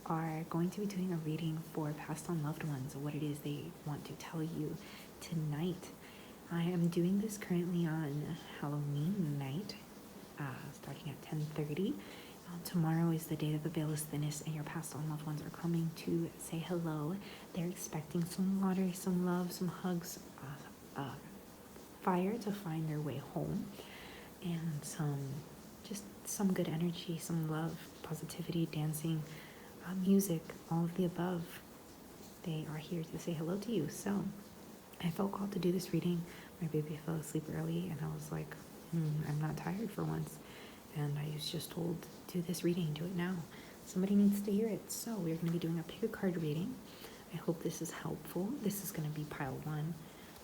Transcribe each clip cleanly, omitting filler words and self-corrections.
are going to be doing a reading for passed on loved ones, what it is they want to tell you tonight. I am doing this currently on Halloween night, starting at 10:30. Tomorrow is the date of the veil is thinnest, and your passed on loved ones are coming to say hello. They're expecting some water, some love, some hugs, fire to find their way home, and some good energy, some love, positivity, dancing, music, all of the above. They are here to say hello to you. So I felt called to do this reading. My baby fell asleep early, and I was like, I'm not tired for once. And I was just told, do this reading, do it now. Somebody needs to hear it. So we're going to be doing a pick a card reading. I hope this is helpful. This is going to be pile 1,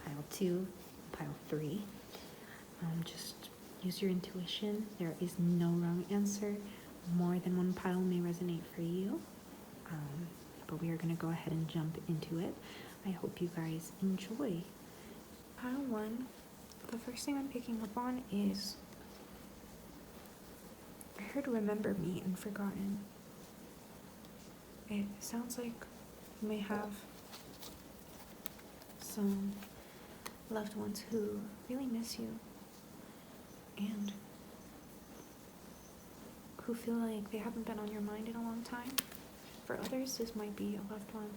pile 2, pile 3. Just use your intuition. There is no wrong answer. More than one pile may resonate for you. But we are going to go ahead and jump into it. I hope you guys enjoy. Pile 1, the first thing I'm picking up on is, I heard remember me and forgotten. It sounds like you may have some loved ones who really miss you and who feel like they haven't been on your mind in a long time. For others, this might be a loved one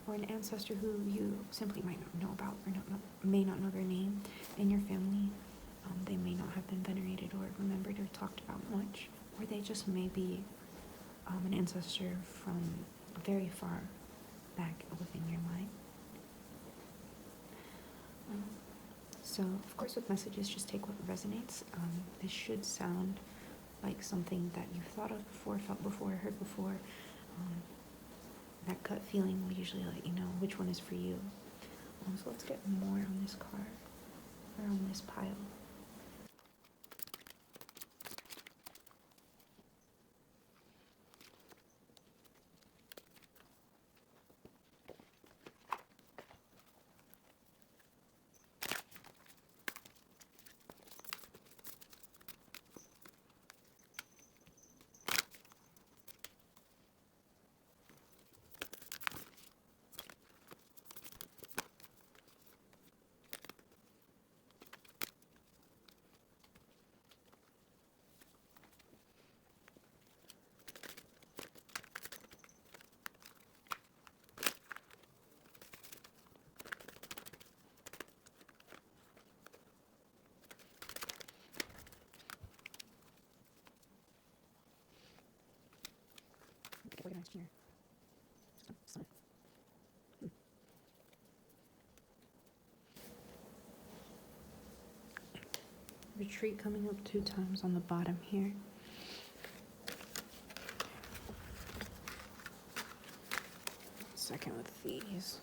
or an ancestor who you simply might not know about or may not know their name. In your family, they may not have been venerated or remembered or talked about much, or they just may be an ancestor from very far back within your line. So, of course, with messages, just take what resonates. This should sound like something that you've thought of before, felt before, heard before. That gut feeling will usually let you know which one is for you. So let's get more on this card, or on this pile. Organized here. Retreat coming up 2 times on the bottom here. Second with these.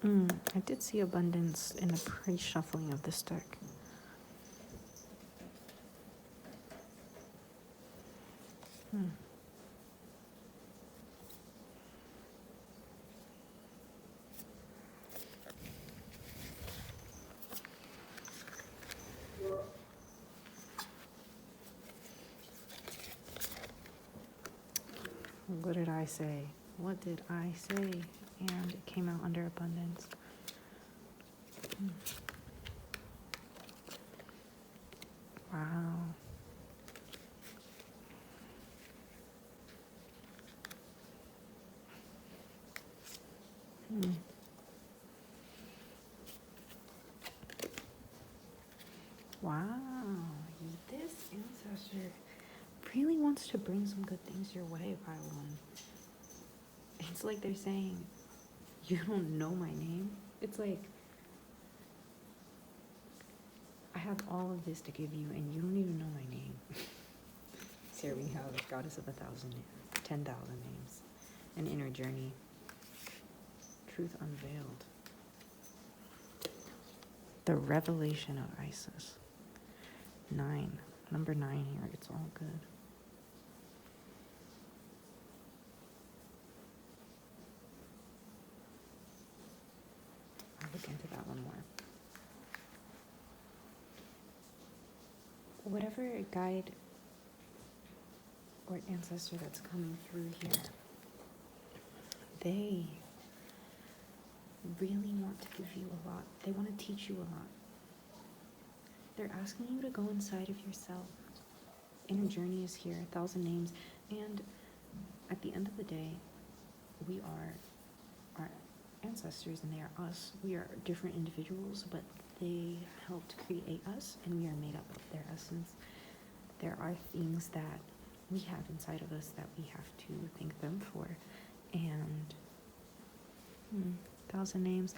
I did see abundance in the pre-shuffling of this deck. What did I say? What did I say? And it came out under abundance. Wow. Wow. This ancestor really wants to bring some good things your way, pile 1. It's like they're saying, you don't know my name. It's like, I have all of this to give you, and you don't even know my name. So here we have Goddess of 10,000 names, an inner journey, truth unveiled, the revelation of Isis. 9, number 9 here. It's all good. I'll look into that one more. Whatever guide or ancestor that's coming through here, they really want to give you a lot. They want to teach you a lot. They're asking you to go inside of yourself. Inner journey is here, 1,000 names. And at the end of the day, we are our ancestors and they are us. We are different individuals, but they helped create us and we are made up of their essence. There are things that we have inside of us that we have to thank them for. And 1,000 names.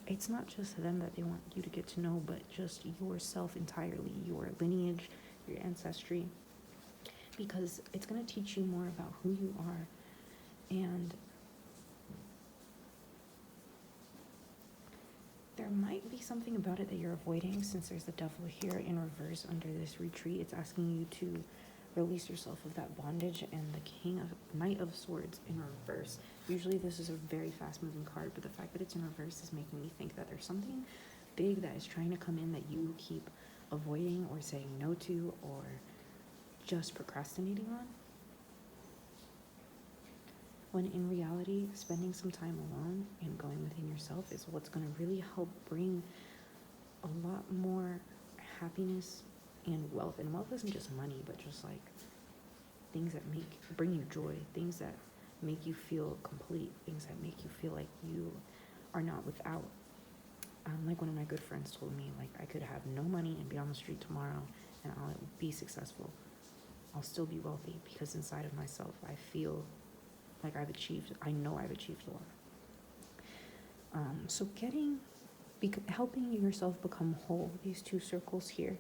It's not just them that they want you to get to know, but just yourself entirely, your lineage, your ancestry, because it's going to teach you more about who you are. And there might be something about it that you're avoiding, since there's the devil here in reverse under this retreat. It's asking you to release yourself of that bondage, and the Knight of Swords in reverse. Usually this is a very fast moving card, but the fact that it's in reverse is making me think that there's something big that is trying to come in that you keep avoiding or saying no to or just procrastinating on. When in reality, spending some time alone and going within yourself is what's going to really help bring a lot more happiness and wealth. And wealth isn't just money, but just like things that bring you joy, things that make you feel complete, things that make you feel like you are not without. Like one of my good friends told me, like, I could have no money and be on the street tomorrow and I'll be successful. I'll still be wealthy because inside of myself I feel like I know I've achieved a lot. So helping yourself become whole, these two circles here.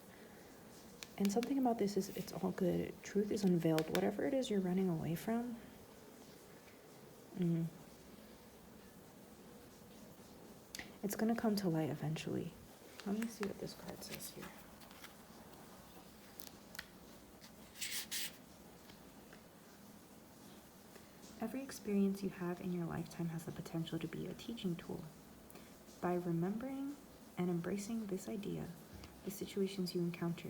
And something about this is it's all good. Truth is unveiled. Whatever it is you're running away from, it's going to come to light eventually. Let me see what this card says here. Every experience you have in your lifetime has the potential to be a teaching tool. By remembering and embracing this idea, the situations you encounter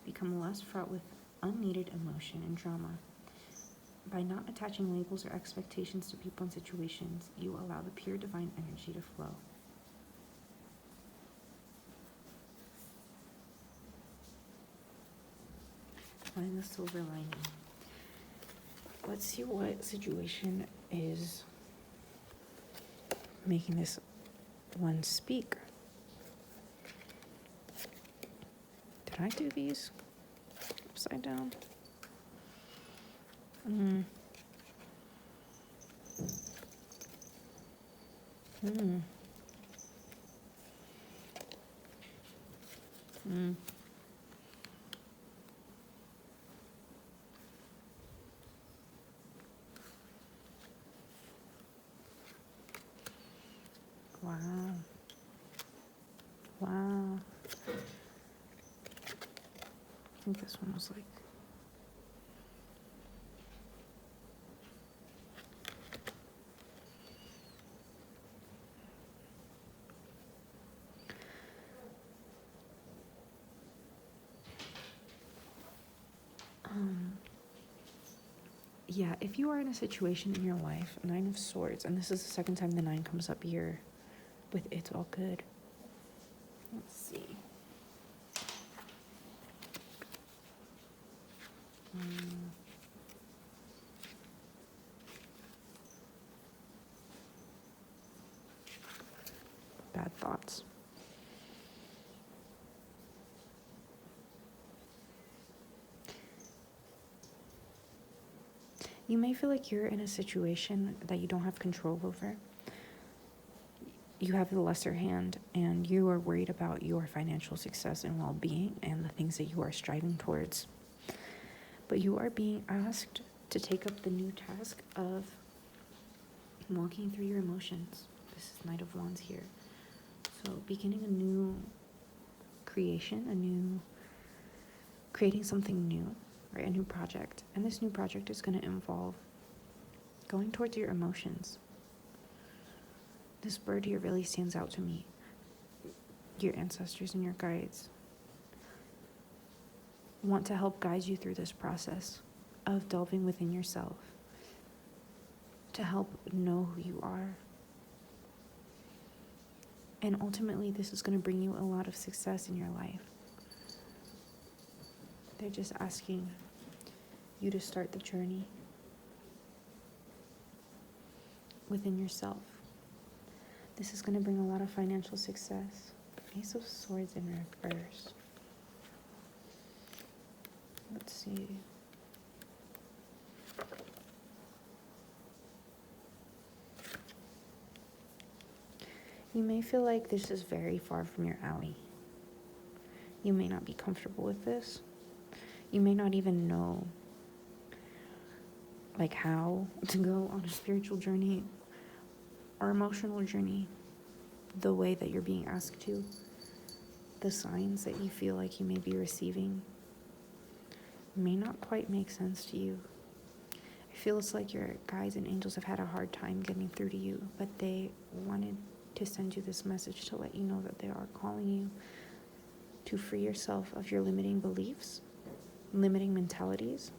become less fraught with unneeded emotion and drama. By not attaching labels or expectations to people and situations, you allow the pure divine energy to flow. Find the silver lining. Let's see what situation is making this one speak. Did I do these upside down? Wow. I think this one was like... Yeah, if you are in a situation in your life, 9 of Swords, and this is the second time the 9 comes up here with it's all good. Let's see. Bad thoughts. You may feel like you're in a situation that you don't have control over. You have the lesser hand and you are worried about your financial success and well-being and the things that you are striving towards. But you are being asked to take up the new task of walking through your emotions. This is Knight of Wands here. So beginning a new creation, creating something new, right? A new project. And this new project is going to involve going towards your emotions. This bird here really stands out to me. Your ancestors and your guides. want to help guide you through this process of delving within yourself, to help know who you are. And ultimately, this is going to bring you a lot of success in your life. They're just asking you to start the journey within yourself. This is going to bring a lot of financial success. Ace of Swords in reverse. Let's see. You may feel like this is very far from your alley. You may not be comfortable with this. You may not even know like how to go on a spiritual journey or emotional journey the way that you're being asked to. The signs that you feel like you may be receiving may not quite make sense to you. It feels like your guides and angels have had a hard time getting through to you, but they wanted to send you this message to let you know that they are calling you to free yourself of your limiting beliefs, limiting mentalities.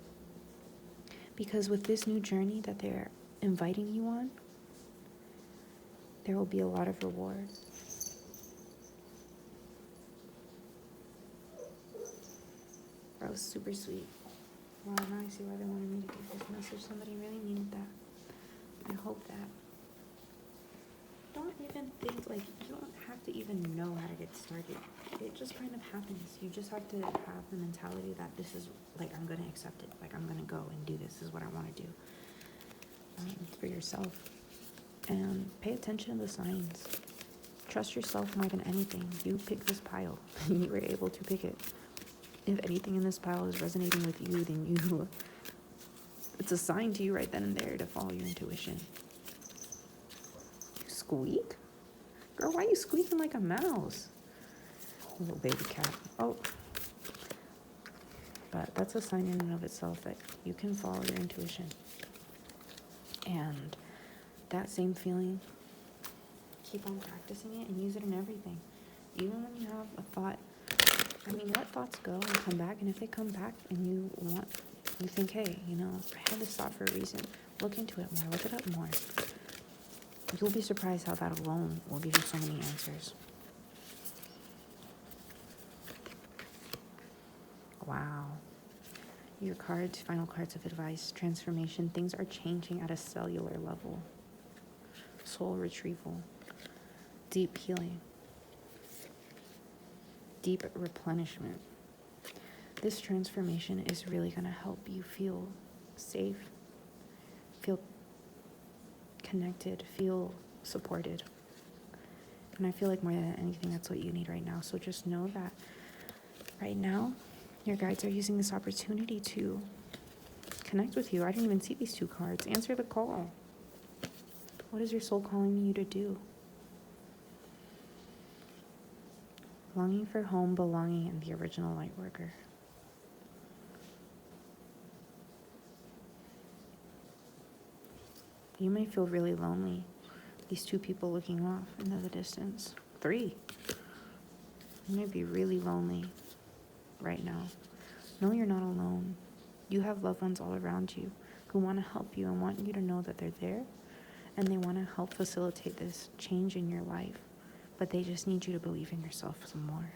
Because with this new journey that they're inviting you on, there will be a lot of reward. That was super sweet. Wow, now I see why they wanted me to give this message. Somebody really needed that. I hope that. Don't even think, like, you don't have to even know how to get started. It just kind of happens. You just have to have the mentality that this is, like, I'm going to accept it. Like, I'm going to go and do this. This is what I want to do. For yourself. And pay attention to the signs. Trust yourself more than anything. You picked this pile. You were able to pick it. If anything in this pile is resonating with you, then it's a sign to you right then and there to follow your intuition. You squeak? Girl, why are you squeaking like a mouse? Little baby cat. Oh. But that's a sign in and of itself that you can follow your intuition. And that same feeling, keep on practicing it and use it in everything. Even when you have a thought, let thoughts go and come back. And if they come back and you think, hey, I had this thought for a reason. Look into it more. Look it up more. You'll be surprised how that alone will give you so many answers. Wow. Your cards, final cards of advice, transformation. Things are changing at a cellular level. Soul retrieval. Deep healing. Deep replenishment. This transformation is really going to help you feel safe, feel connected, feel supported. And I feel like more than anything, that's what you need right now. So just know that right now, your guides are using this opportunity to connect with you. I didn't even see these two cards. Answer the call. What is your soul calling you to do? Longing for home, belonging, and the original light worker. You may feel really lonely. These two people looking off into the distance. 3. You may be really lonely right now. No, you're not alone. You have loved ones all around you who want to help you and want you to know that they're there, and they want to help facilitate this change in your life. But they just need you to believe in yourself some more.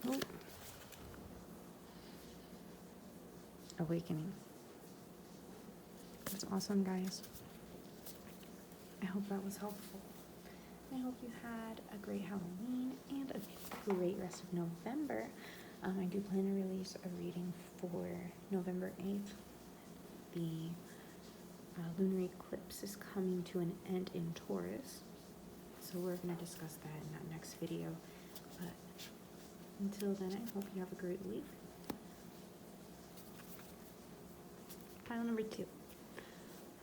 Oh. Awakening. That's awesome, guys. I hope that was helpful. I hope you had a great Halloween and a great rest of November. I do plan to release a reading for November 8th. The lunar eclipse is coming to an end in Taurus, so we're going to discuss that in that next video. But until then, I hope you have a great week. Pile number 2.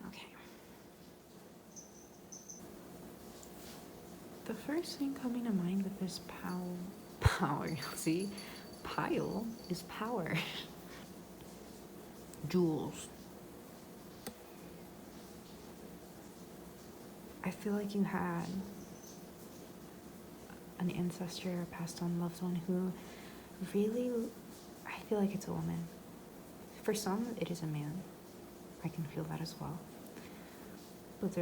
Okay. The first thing coming to mind with this power, see? Pile is power. Jewels. I feel like you had an ancestor, a passed on loved one who really, I feel like it's a woman. For some, it is a man. I can feel that as well. But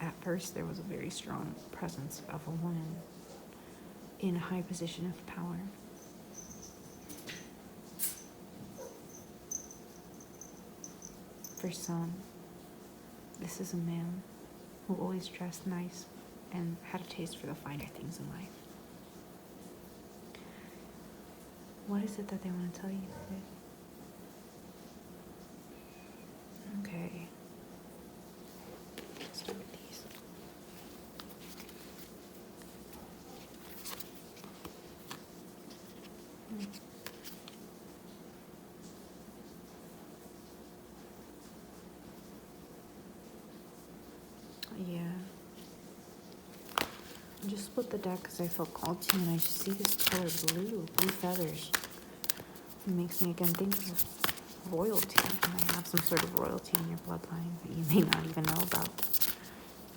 at first, there was a very strong presence of a woman in a high position of power. For some, this is a man who always dressed nice and had a taste for the finer things in life. What is it that they want to tell you today? Okay. Let's start with these. Yeah. I just split the deck because I felt called to, and I just see this color blue feathers. It makes me again think of royalty. You might have some sort of royalty in your bloodline that you may not even know about.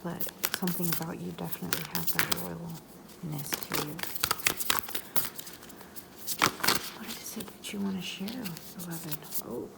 But something about you definitely has that royalness to you. What is it that you want to share, beloved? Oh.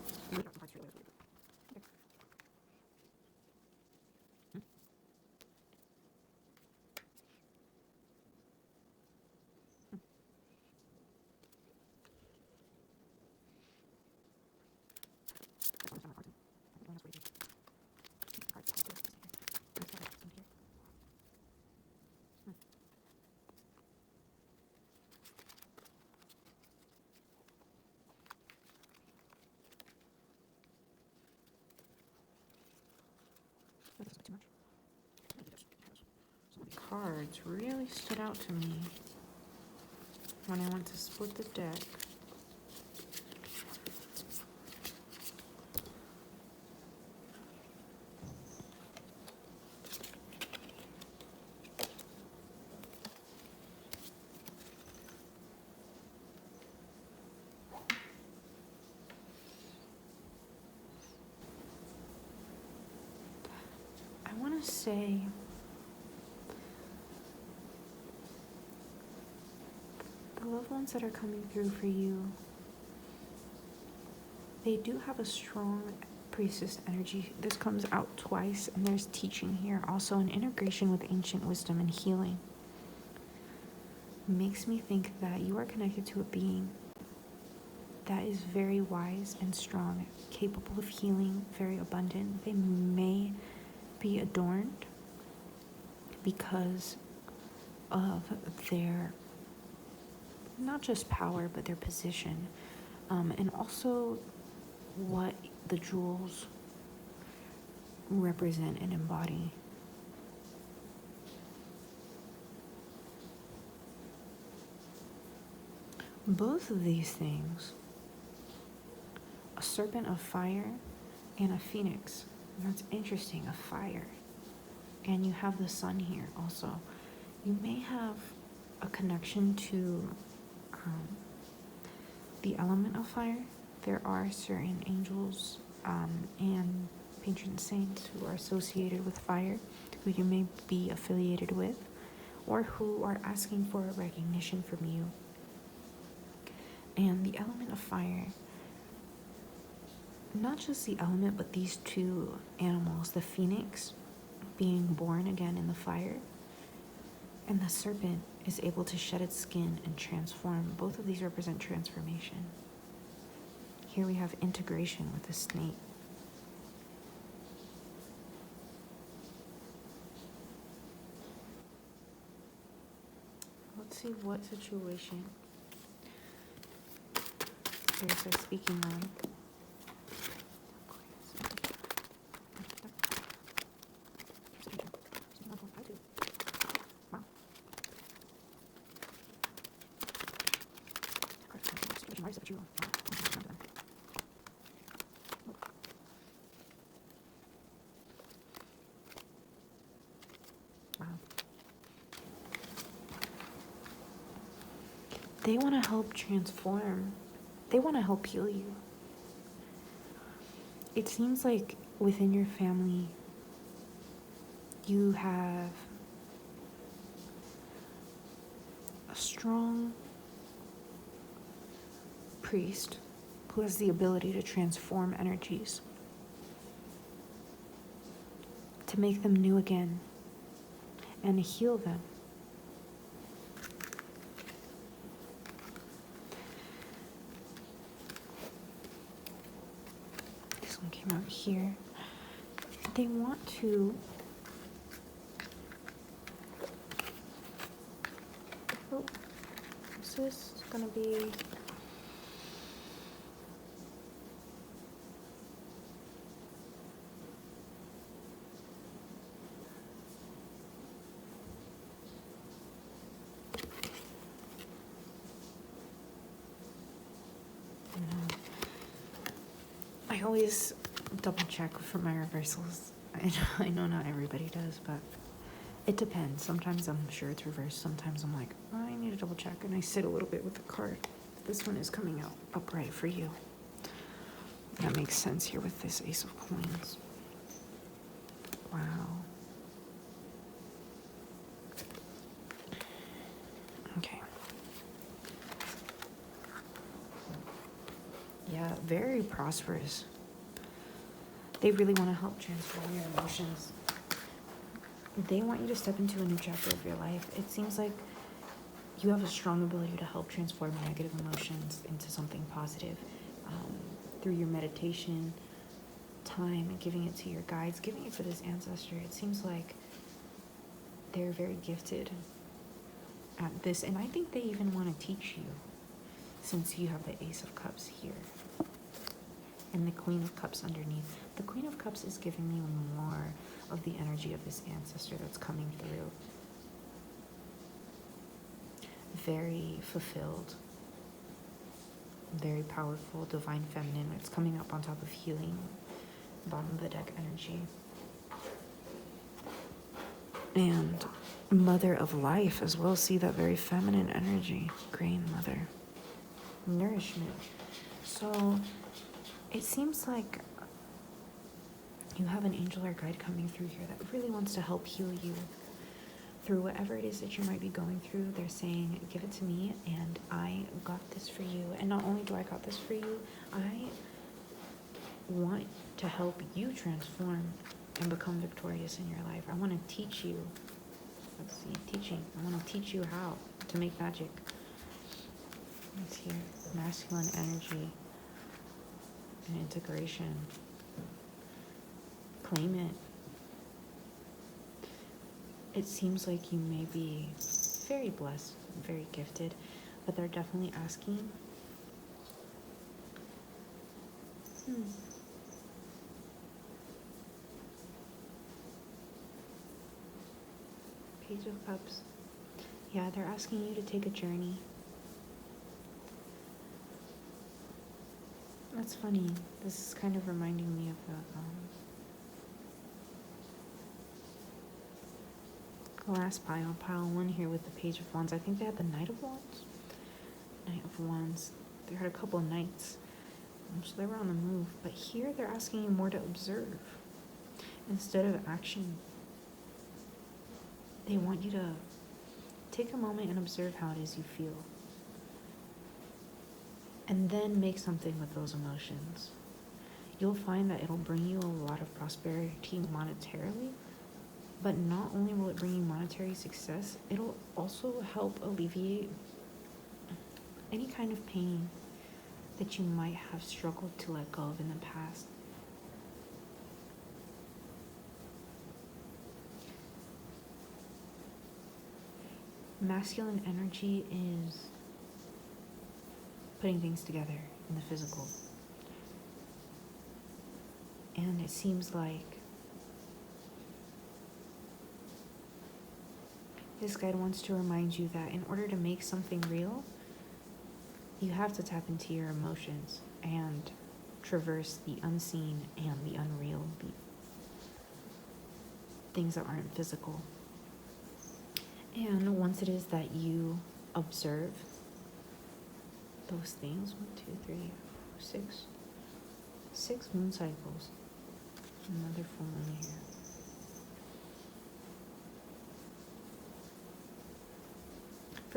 Cards really stood out to me when I went to split the deck. I want to say the loved ones that are coming through for you, they do have a strong priestess energy. This comes out twice, and there's teaching here. Also an integration with ancient wisdom and healing. Makes me think that you are connected to a being that is very wise and strong, capable of healing, very abundant. They may be adorned because of their, not just power, but their position, and also what the jewels represent and embody. Both of these things, a serpent of fire and a phoenix. That's interesting, a fire. And you have the sun here also. You may have a connection to the element of fire. There are certain angels and patron saints who are associated with fire, who you may be affiliated with, or who are asking for a recognition from you. And the element of fire, not just the element, but these two animals, the phoenix being born again in the fire, and the serpent is able to shed its skin and transform. Both of these represent transformation. Here we have integration with the snake. Let's see what situation spirits are speaking on. They want to help transform. They want to help heal you. It seems like within your family, you have strong priest who has the ability to transform energies, to make them new again and heal them. This one came out here. They want to this is gonna be I always double check for my reversals. I know not everybody does, but it depends. Sometimes I'm sure it's reversed. Sometimes I'm like, oh, I need to double check, and I sit a little bit with the card. This one is coming out upright for you. That makes sense here with this Ace of Coins. Wow. Okay. Yeah, very prosperous. They really want to help transform your emotions. They want you to step into a new chapter of your life. It seems like you have a strong ability to help transform negative emotions into something positive through your meditation, time, and giving it to your guides, giving it to this ancestor. It seems like they're very gifted at this, and I think they even want to teach you, since you have the Ace of Cups here and the Queen of Cups underneath. The Queen of Cups is giving me more of the energy of this ancestor that's coming through. Very fulfilled, very powerful, divine feminine. It's coming up on top of healing, bottom of the deck energy. And mother of life as well. See that very feminine energy. Grain mother. Nourishment. So it seems like you have an angel or guide coming through here that really wants to help heal you through whatever it is that you might be going through. They're saying, give it to me and I got this for you. And not only do I got this for you, I want to help you transform and become victorious in your life. I want to teach you. Let's see, teaching. I want to teach you how to make magic. Let's hear masculine energy and integration. Claim it. It seems like you may be very blessed, very gifted, but they're definitely asking. Page of Cups. Yeah, they're asking you to take a journey. That's funny. This is kind of reminding me of the last pile 1 here with the Page of Wands. I think they had the Knight of Wands. Knight of Wands. They had a couple of knights, so they were on the move. But here they're asking you more to observe instead of action. They want you to take a moment and observe how it is you feel, and then make something with those emotions. You'll find that it'll bring you a lot of prosperity monetarily, but not only will it bring you monetary success, it'll also help alleviate any kind of pain that you might have struggled to let go of in the past. Masculine energy is putting things together in the physical. And it seems like this guide wants to remind you that in order to make something real, you have to tap into your emotions and traverse the unseen and the unreal, the things that aren't physical. And once it is that you observe those things, 1, 2, 3, 4, 6 moon cycles, another full moon here.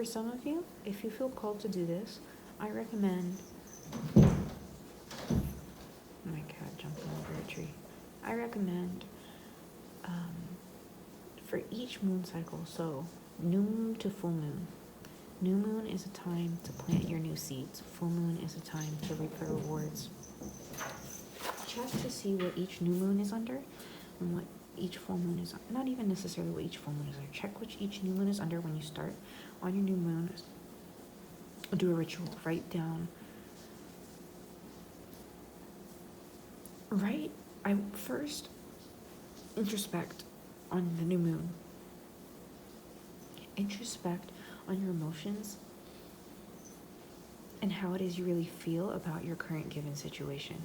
For some of you, if you feel called to do this, I recommend, my cat jumping over a tree. I recommend for each moon cycle, so new moon to full moon. New moon is a time to plant your new seeds. Full moon is a time to reap the rewards. Check to see what each new moon is under and what each full moon is under. Not even necessarily what each full moon is under. Check which each new moon is under when you start on your new moon. Do a ritual. Write down. I first introspect on the new moon. Introspect on your emotions and how it is you really feel about your current given situation.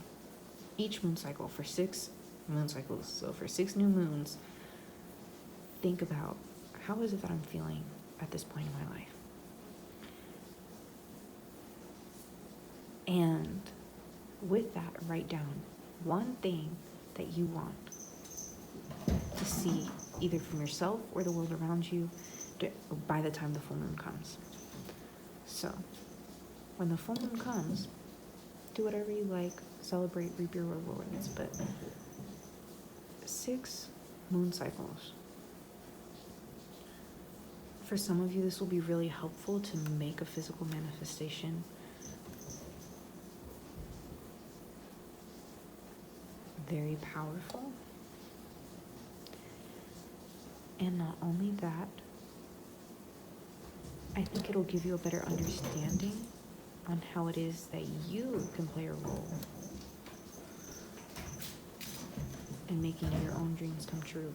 Each moon cycle, for 6 moon cycles, so for 6 new moons, think about how is it that I'm feeling at this point in my life. And with that, write down one thing that you want to see either from yourself or the world around you by the time the full moon comes. So when the full moon comes, do whatever you like, celebrate, reap your rewards, but 6 moon cycles. For some of you, this will be really helpful to make a physical manifestation. Very powerful. And not only that, I think it'll give you a better understanding on how it is that you can play a role in making your own dreams come true.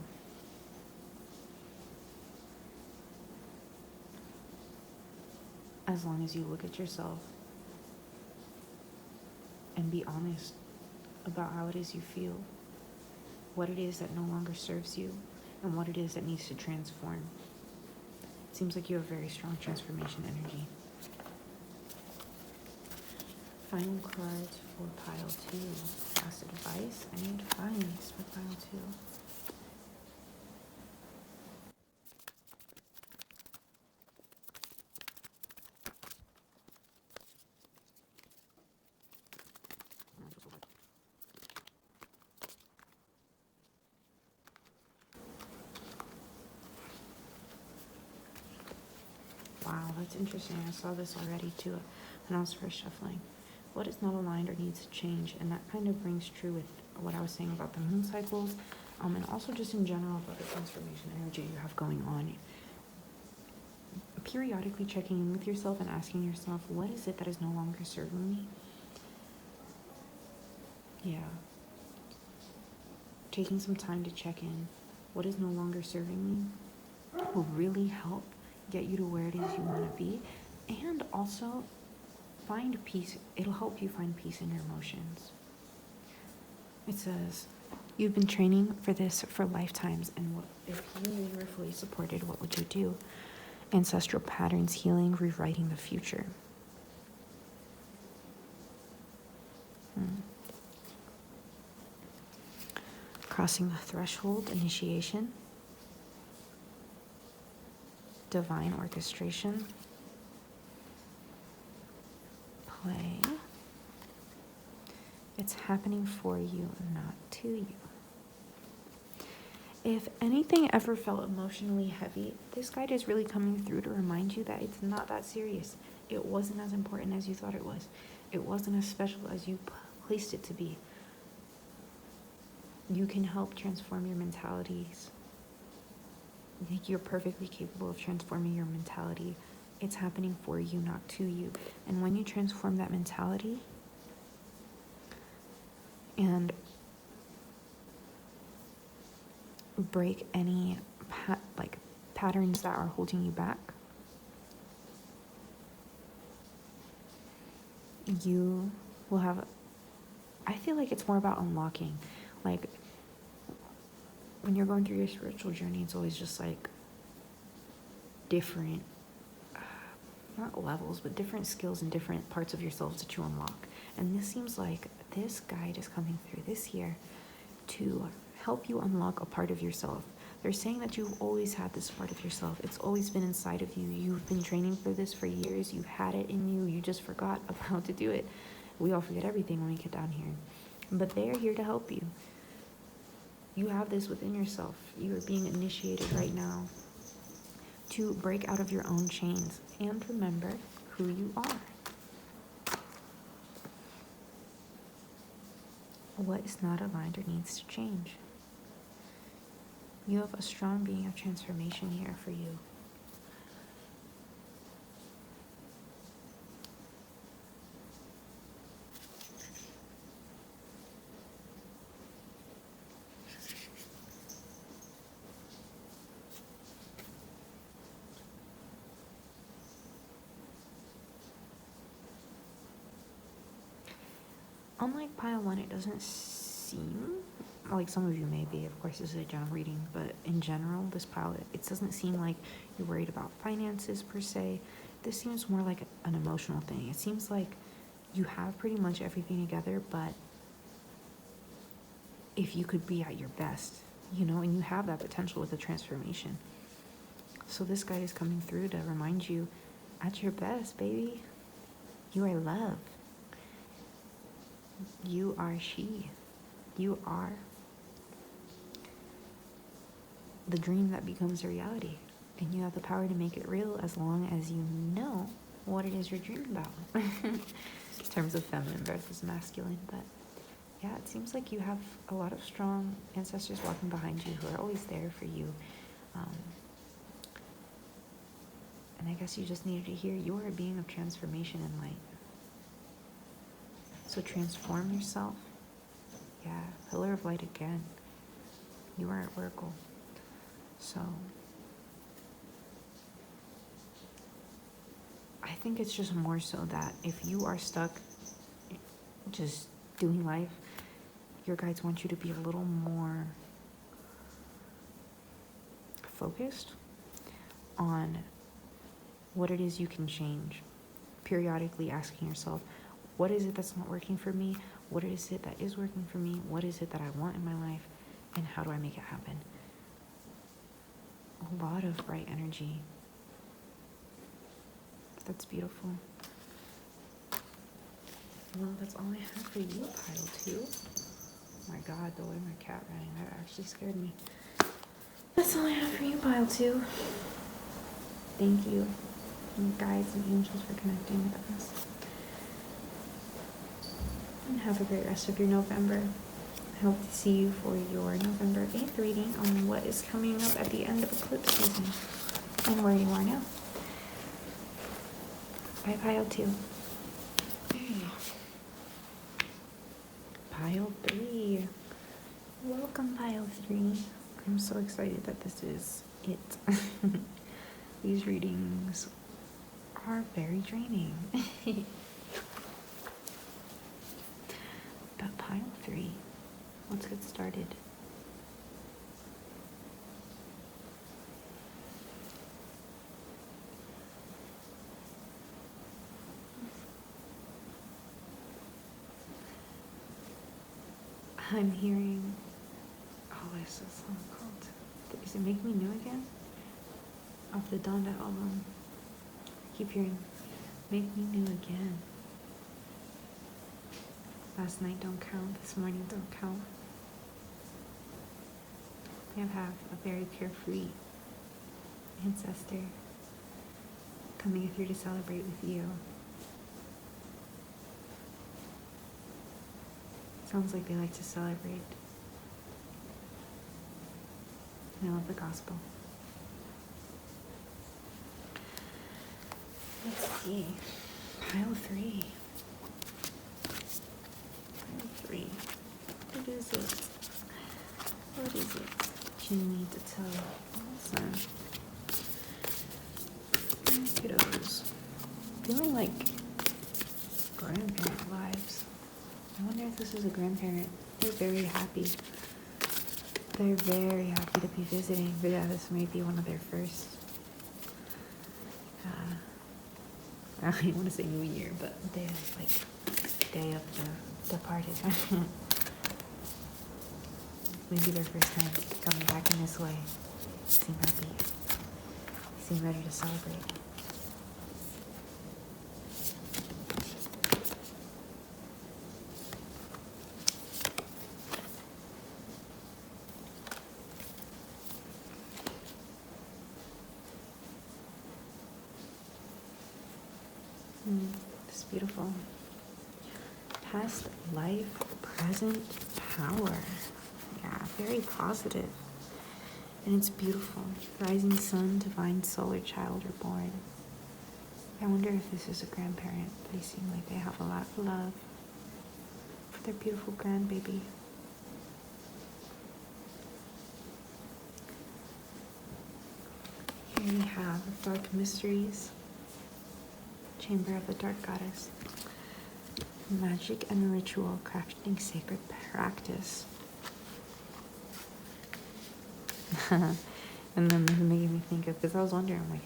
As long as you look at yourself and be honest about how it is you feel, what it is that no longer serves you, and what it is that needs to transform. It seems like you have very strong transformation energy. Final cards for pile 2. Last advice and advice for pile 2. Wow, that's interesting. I saw this already too when I was first shuffling. What is not aligned or needs to change? And that kind of rings true with what I was saying about the moon cycles, and also just in general about the transformation energy you have going on. Periodically checking in with yourself and asking yourself, what is it that is no longer serving me? Yeah. Taking some time to check in. What is no longer serving me will really help get you to where it is you want to be, and also find peace. It'll help you find peace in your emotions. It says, you've been training for this for lifetimes, and what if you knew you were fully supported, what would you do? Ancestral patterns healing, rewriting the future. Crossing the threshold, initiation. Divine orchestration. Play. It's happening for you, not to you. If anything ever felt emotionally heavy, this guide is really coming through to remind you that it's not that serious. It wasn't as important as you thought it was. It wasn't as special as you placed it to be. You can help transform your mentalities. You're perfectly capable of transforming your mentality. It's happening for you, not to you. And when you transform that mentality and break any patterns that are holding you back, you will have, I feel like it's more about unlocking. Like, when you're going through your spiritual journey, it's always just like different, not levels, but different skills and different parts of yourself that you unlock. And this seems like this guide is coming through this year to help you unlock a part of yourself They're saying that you've always had this part of yourself. It's always been inside of you. You've been training for this for years. You've had it in you. You just forgot of how to do it. We all forget everything when we get down here. But they are here to help you. You have this within yourself. You are being initiated right now to break out of your own chains and remember who you are. What is not aligned or needs to change. You have a strong being of transformation here for you. Unlike pile 1, it doesn't seem like some of you may be. Of course, this is a general reading, but in general, this pile, it doesn't seem like you're worried about finances per se. This seems more like an emotional thing. It seems like you have pretty much everything together, but if you could be at your best, you know, and you have that potential with the transformation. So this guy is coming through to remind you, at your best, baby, you are love. You are she. You are the dream that becomes a reality. And you have the power to make it real as long as you know what it is you're dreaming about. In terms of feminine versus masculine. But yeah, it seems like you have a lot of strong ancestors walking behind you who are always there for you. And I guess you just needed to hear you are a being of transformation and light. So transform yourself. Yeah, pillar of light again. You are at Oracle. So I think it's just more so that if you are stuck just doing life, your guides want you to be a little more focused on what it is you can change. Periodically asking yourself, what is it that's not working for me? What is it that is working for me? What is it that I want in my life? And how do I make it happen? A lot of bright energy. That's beautiful. Well, that's all I have for you, pile 2. Oh my God, the way my cat ran, that actually scared me. That's all I have for you, pile 2. Thank you, guides and angels, for connecting with us. And have a great rest of your November. I hope to see you for your November 8th reading on what is coming up at the end of eclipse season and where you are now. Bye, pile 2. Pile 3. Welcome, pile 3. I'm so excited that this is it. These readings are very draining. But pile 3, let's get started. I'm hearing, what's this song called? Is it Make Me New Again? Off the Donda album. I keep hearing, Make Me New Again. Last night don't count, this morning don't count. I have a very carefree ancestor coming through to celebrate with you. Sounds like they like to celebrate. I love the gospel. Let's see. Pile 3. Pile 3. What is it? What is it that you need to tell? Listen. Kiddos. Feeling like grandparent vibes. I wonder if this is a grandparent. They're very happy. They're very happy to be visiting. But yeah, this may be one of their first. I don't want to say New Year, but they like day of the departed. Maybe their first time coming back in this way. seem happy. They seem ready to celebrate. It's beautiful. Past life, present power. Yeah, very positive. And it's beautiful. Rising sun, divine solar child reborn. I wonder if this is a grandparent. They seem like they have a lot of love for their beautiful grandbaby. Here we have Dark Mysteries, Chamber of the Dark Goddess, Magic and Ritual, Crafting Sacred Practice. And then this made me think of, because I was wondering, like,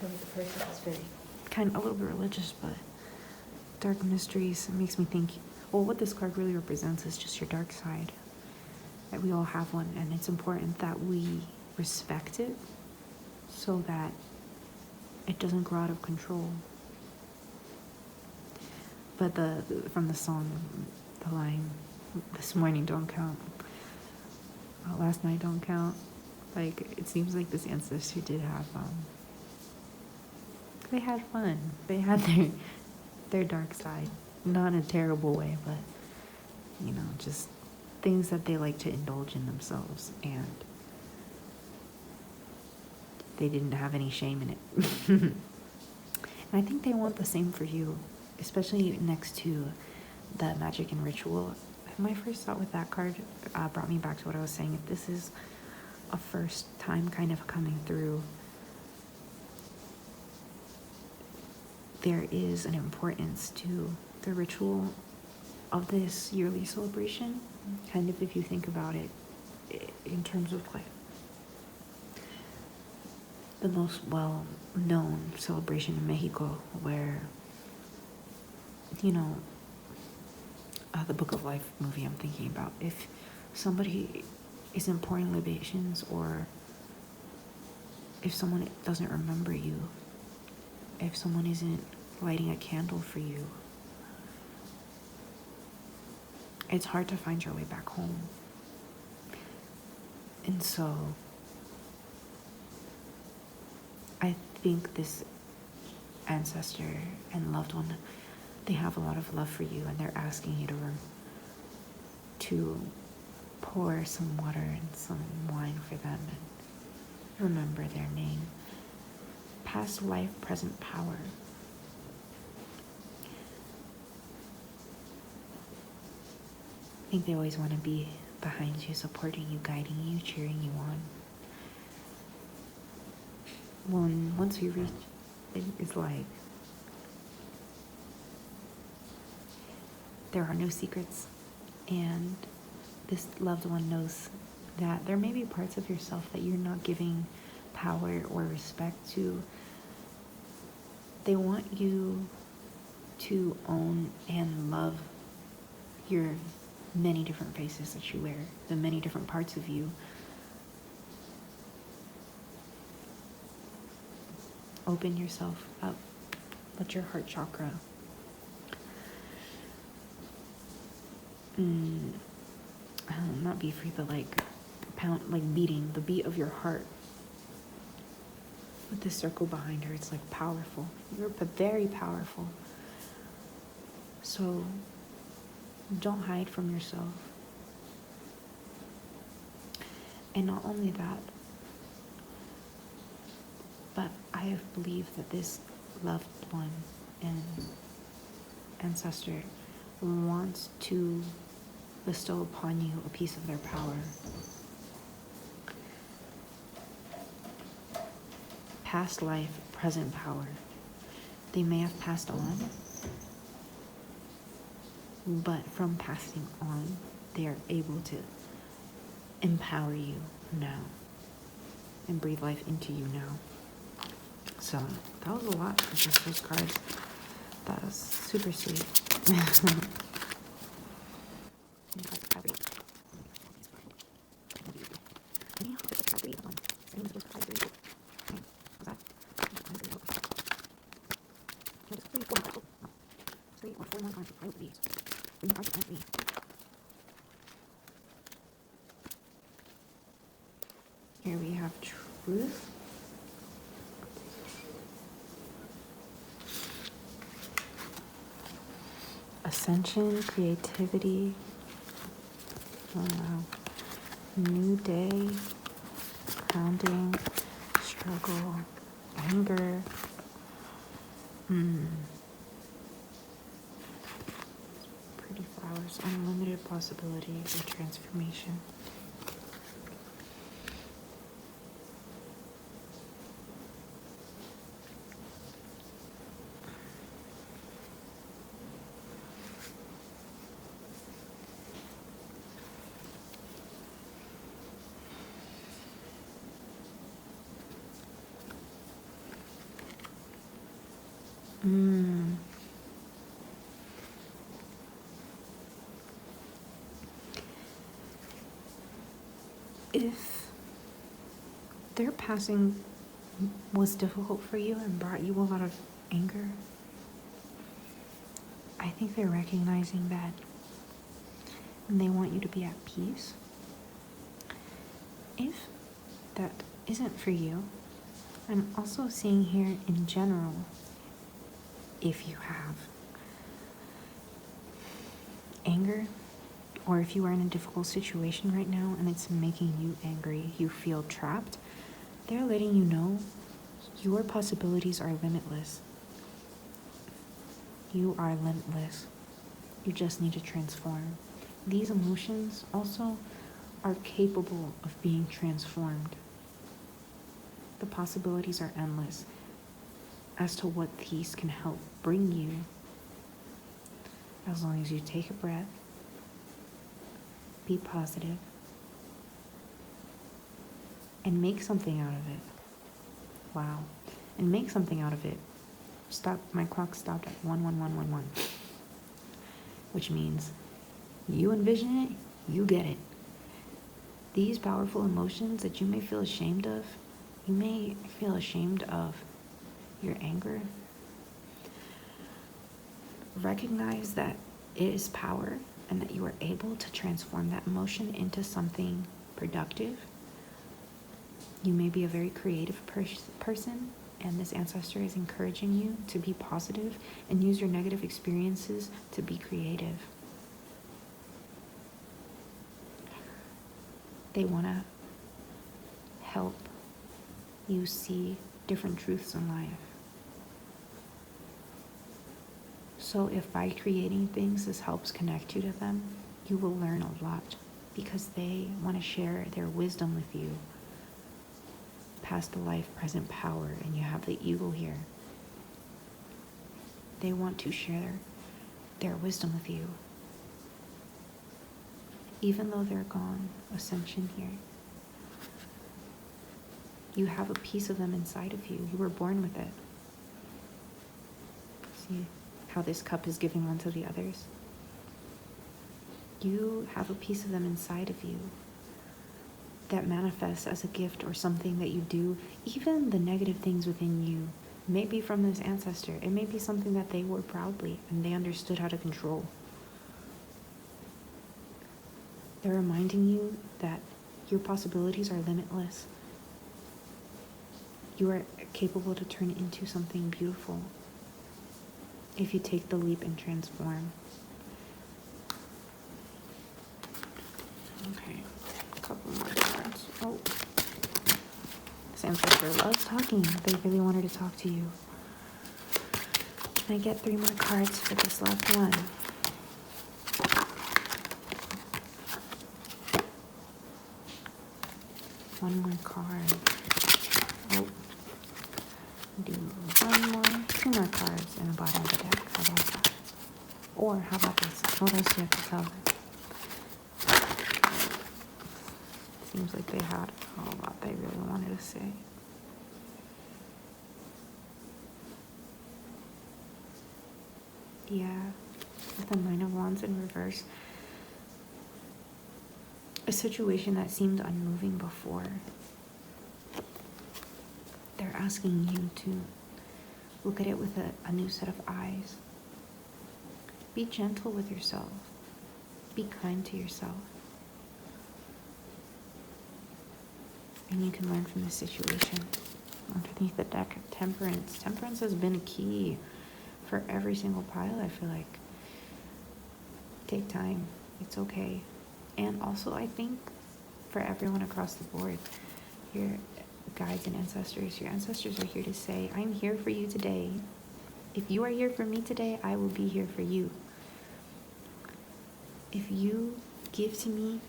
the person is very, kind of a little bit religious, but Dark Mysteries makes me think, well, what this card really represents is just your dark side. That we all have one, and it's important that we respect it so that it doesn't grow out of control. But from the song, the line, this morning don't count, last night don't count. Like, it seems like this ancestor did have, they had fun. They had their dark side. Not in a terrible way, but, you know, just things that they like to indulge in themselves. And they didn't have any shame in it. And I think they want the same for you, especially next to the Magic and Ritual. My first thought with that card brought me back to what I was saying. If this is a first time kind of coming through, there is an importance to the ritual of this yearly celebration. Kind of, if you think about it in terms of like the most well-known celebration in Mexico, where, you know, the Book of Life movie I'm thinking about, if somebody isn't pouring libations, or if someone doesn't remember you, if someone isn't lighting a candle for you, it's hard to find your way back home. And so I think this ancestor and loved one, they have a lot of love for you, and they're asking you to pour some water and some wine for them and remember their name. Past life, present power. I think they always want to be behind you, supporting you, guiding you, cheering you on. Once we reach, it's like there are no secrets, and this loved one knows that there may be parts of yourself that you're not giving power or respect to. They want you to own and love your many different faces that you wear, the many different parts of you. Open yourself up. Let your heart chakra not be free, but like beating, the beat of your heart. With this circle behind her, it's like powerful. You're very powerful. So don't hide from yourself. And not only that, but I believe that this loved one and ancestor wants to bestow upon you a piece of their power. Past life, present power. They may have passed on, but from passing on, they are able to empower you now and breathe life into you now. So that was a lot for just those cards. That was super sweet. 3 or 4 more cards of Ayiti. 3 more cards of Ayiti. Here we have truth. Ascension, creativity. Oh wow. New day, grounding, struggle, anger. Pretty flowers, unlimited possibilities of transformation. If their passing was difficult for you and brought you a lot of anger, I think they're recognizing that and they want you to be at peace. If that isn't for you, I'm also seeing here in general, if you have anger, or if you are in a difficult situation right now and it's making you angry, you feel trapped, they're letting you know your possibilities are limitless. You are limitless. You just need to transform. These emotions also are capable of being transformed. The possibilities are endless as to what these can help bring you, as long as you take a breath, be positive, and make something out of it. Wow. And make something out of it. Stop. My clock stopped at 11111, which means you envision it, you get it. These powerful emotions that you may feel ashamed of, you may feel ashamed of your anger. Recognize that it is power and that you are able to transform that emotion into something productive. You may be a very creative person, and this ancestor is encouraging you to be positive and use your negative experiences to be creative. They want to help you see different truths in life. So if by creating things this helps connect you to them, you will learn a lot because they want to share their wisdom with you. Past the life, present power, and you have the eagle here. They want to share their wisdom with you. Even though they're gone, ascension here. You have a piece of them inside of you. You were born with it. See how this cup is giving one to the others? You have a piece of them inside of you that manifests as a gift or something that you do. Even the negative things within you may be from this ancestor. It may be something that they wore proudly and they understood how to control. They're reminding you that your possibilities are limitless. You are capable to turn into something beautiful if you take the leap and transform. Okay, a couple more cards. Oh, this ancestor loves talking. They really wanted to talk to you. Can I get 3 more cards for this last one? One more card. Oh, do 1 more, 2 more cards in the bottom of the deck. How about that? Or how about this? What else do you have to tell them? Seems like they had a lot they really wanted to say. Yeah, with the Nine of Wands in reverse. A situation that seemed unmoving before. They're asking you to Look at it with a new set of eyes. Be gentle with yourself. Be kind to yourself. And you can learn from this situation. Underneath the deck of Temperance. Temperance has been a key for every single pile, I feel like. Take time. It's okay. And also, I think for everyone across the board, your guides and ancestors, your ancestors are here to say, I'm here for you today. If you are here for me today, I will be here for you. If you give to me,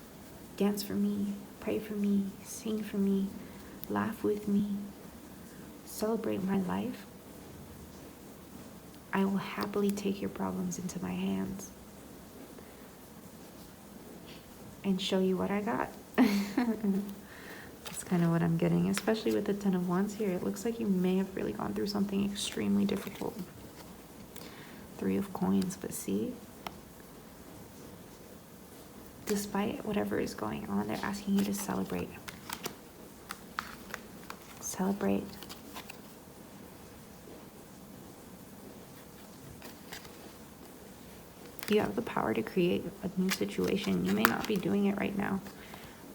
dance for me, pray for me, sing for me, laugh with me, celebrate my life, I will happily take your problems into my hands and show you what I got. That's kind of what I'm getting, especially with the Ten of Wands here. It looks like you may have really gone through something extremely difficult. Three of Coins, but see? Despite whatever is going on, they're asking you to celebrate. Celebrate. You have the power to create a new situation. You may not be doing it right now,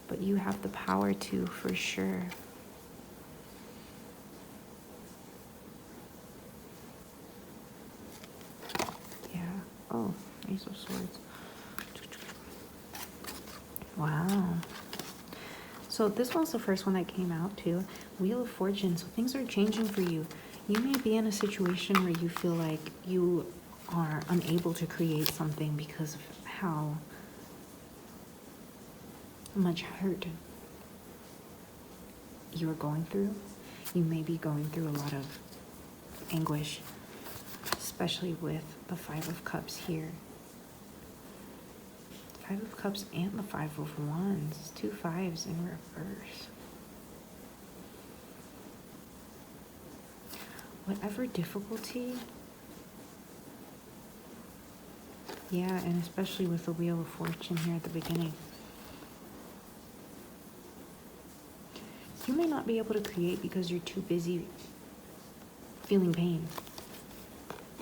but you have the power to, for sure. Yeah. Oh, Ace of Swords. Wow. So this one's the first one that came out too. Wheel of Fortune. So things are changing for you. You may be in a situation where you feel like you are unable to create something because of how much hurt you are going through. You may be going through a lot of anguish, especially with the Five of Cups here. Five of Cups and the Five of Wands. 2 fives in reverse. Whatever difficulty. Yeah, and especially with the Wheel of Fortune here at the beginning. You may not be able to create because you're too busy feeling pain.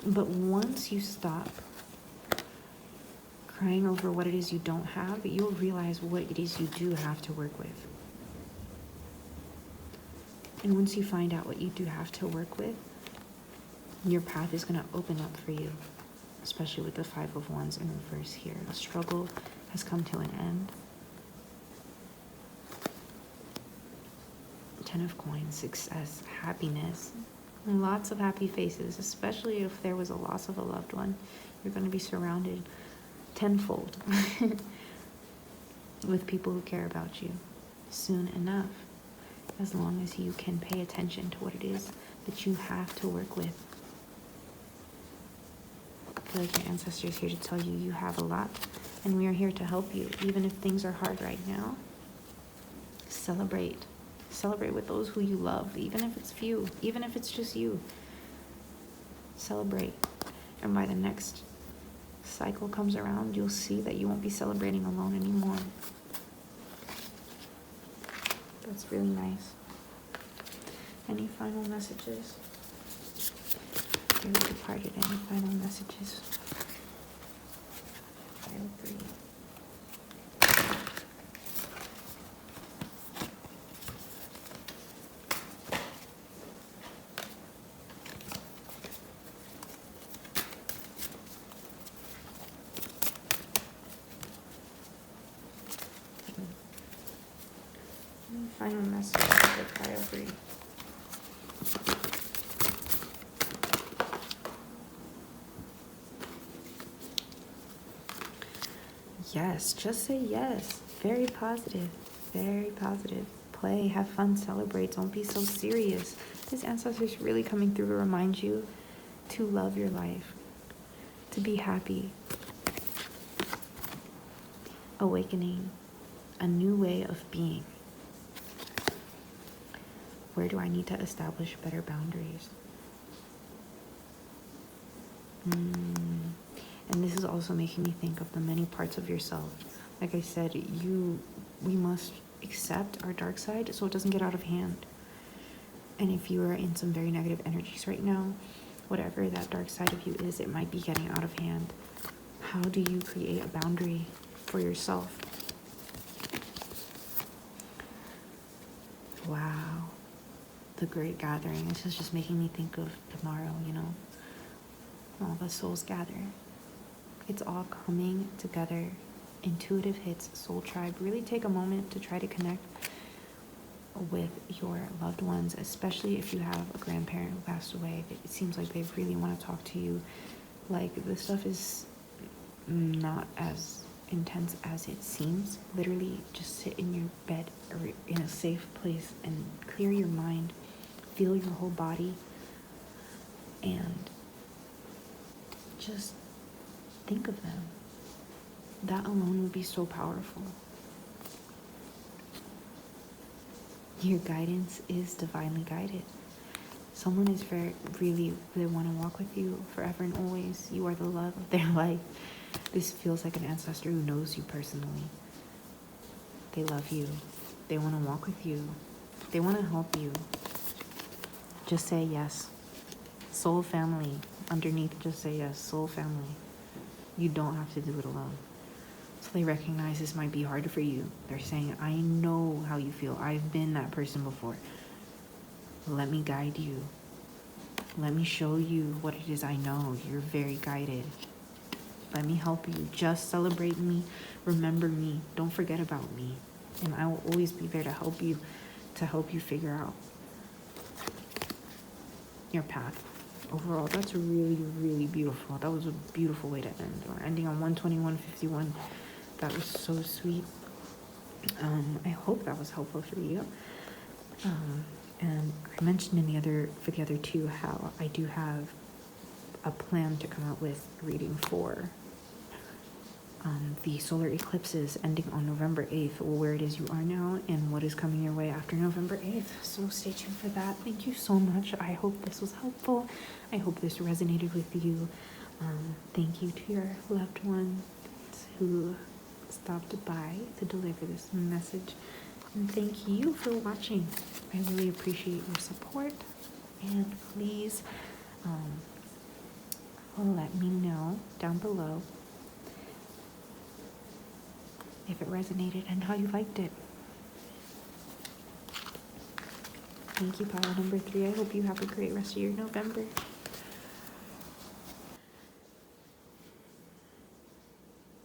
But once you stop crying over what it is you don't have, you'll realize what it is you do have to work with. And once you find out what you do have to work with, your path is going to open up for you, especially with the Five of Wands in reverse here. The struggle has come to an end. Ten of Coins, success, happiness, lots of happy faces, especially if there was a loss of a loved one. You're going to be surrounded tenfold with people who care about you soon enough, as long as you can pay attention to what it is that you have to work with. I feel like your ancestors here to tell you you have a lot, and we are here to help you. Even if things are hard right now, celebrate. Celebrate with those who you love, even if it's few, even if it's just you. Celebrate. And by the next cycle comes around, you'll see that you won't be celebrating alone anymore. That's really nice. Any final messages? Dearly departed, any final messages? File 3. Final message for pile 3. Yes, just say yes. Very positive. Very positive. Play, have fun, celebrate. Don't be so serious. This ancestor is really coming through to remind you to love your life, to be happy. Awakening a new way of being. Where do I need to establish better boundaries? And this is also making me think of the many parts of yourself. Like I said, we must accept our dark side so it doesn't get out of hand. And if you are in some very negative energies right now, whatever that dark side of you is, it might be getting out of hand. How do you create a boundary for yourself? Wow. The Great Gathering. This is just making me think of tomorrow, you know, all the souls gather. It's all coming together. Intuitive hits, soul tribe. Really take a moment to try to connect with your loved ones, especially if you have a grandparent who passed away. It seems like they really want to talk to you. Like, this stuff is not as intense as it seems. Literally just sit in your bed or in a safe place and clear your mind, feel your whole body, and just think of them. That alone would be so powerful. Your guidance is divinely guided. Someone is really, they want to walk with you forever and always. You are the love of their life. This feels like an ancestor who knows you personally. They love you. They want to walk with you. They want to help you. Just say yes. Soul family. Underneath, just say yes. Soul family. You don't have to do it alone. So they recognize this might be hard for you. They're saying, I know how you feel. I've been that person before. Let me guide you. Let me show you what it is I know. You're very guided. Let me help you. Just celebrate me. Remember me. Don't forget about me. And I will always be there to help you figure out your path. Overall, that's really, really beautiful. That was a beautiful way to end. We're ending on 121:51. That was so sweet. I hope that was helpful for you. And I mentioned for the other two how I do have a plan to come out with reading for the solar eclipses ending on November 8th, where it is you are now and what is coming your way after November 8th. So stay tuned for that. Thank you so much. I hope this was helpful. I hope this resonated with you. Thank you to your loved ones who stopped by to deliver this message. And thank you for watching. I really appreciate your support. And please let me know down below if it resonated and how you liked it. Thank you, pile number 3. I hope you have a great rest of your November.